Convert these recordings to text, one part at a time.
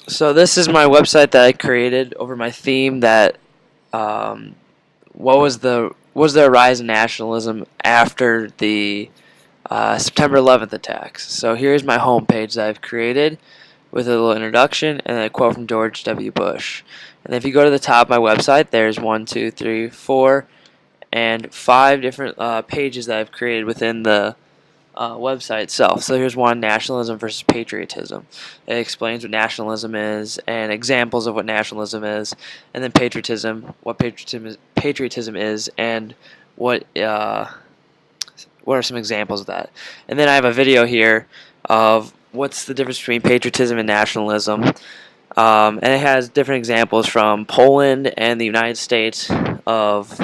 So this is my website that I created over my theme that um, what was the rise in nationalism after the September 11th attacks. So here's my homepage that I've created with a little introduction and a quote from George W. Bush. And if you go to the top of my website, there's 5 different pages that I've created within the website itself. So here's one: nationalism versus patriotism. It explains what nationalism is and examples of what nationalism is, and then patriotism, what patriotism is, and what are some examples of that. And then I have a video here of what's the difference between patriotism and nationalism. And it has different examples from Poland and the United States of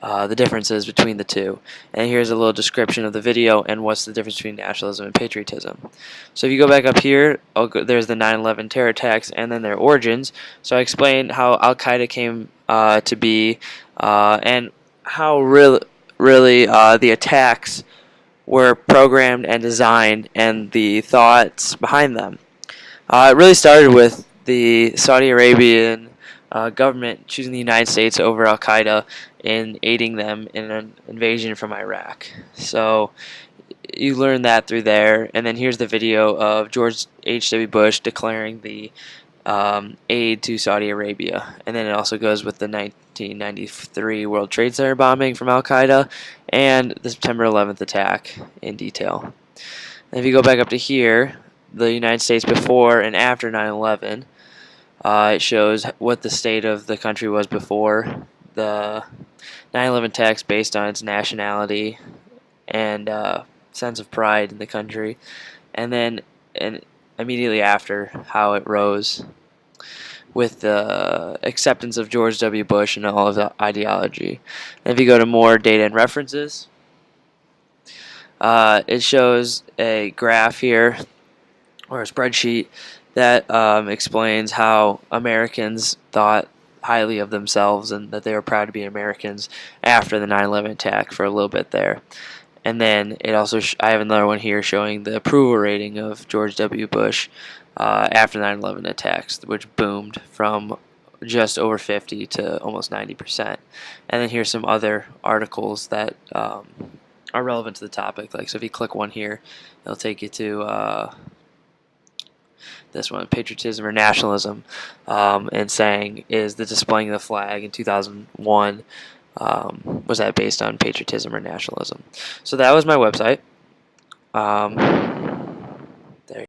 the differences between the two. And here's a little description of the video and what's the difference between nationalism and patriotism. So if you go back up here, there's the 9/11 terror attacks and then their origins. So I explained how Al-Qaeda came to be and how really the attacks were programmed and designed and the thoughts behind them. It really started with the Saudi Arabian government choosing the United States over Al Qaeda in aiding them in an invasion from Iraq. So you learn that through there. And then here's the video of George H.W. Bush declaring the aid to Saudi Arabia. And then it also goes with the 1993 World Trade Center bombing from Al Qaeda and the September 11th attack in detail. And if you go back up to here, the United States before and after 9/11, it shows what the state of the country was before the 9/11 attacks based on its nationality and sense of pride in the country, and then immediately after how it rose with the acceptance of George W. Bush and all of the ideology. And if you go to more data and references, it shows a graph here or a spreadsheet that explains how Americans thought highly of themselves and that they were proud to be Americans after the 9/11 attack for a little bit there. And then it also I have another one here showing the approval rating of George W. Bush after the 9/11 attacks, which boomed from just over 50 to almost 90%. And then here's some other articles that are relevant to the topic. Like, so if you click one here, it'll take you to this one, patriotism or nationalism, and saying, is the displaying of the flag in 2001, was that based on patriotism or nationalism? So that was my website.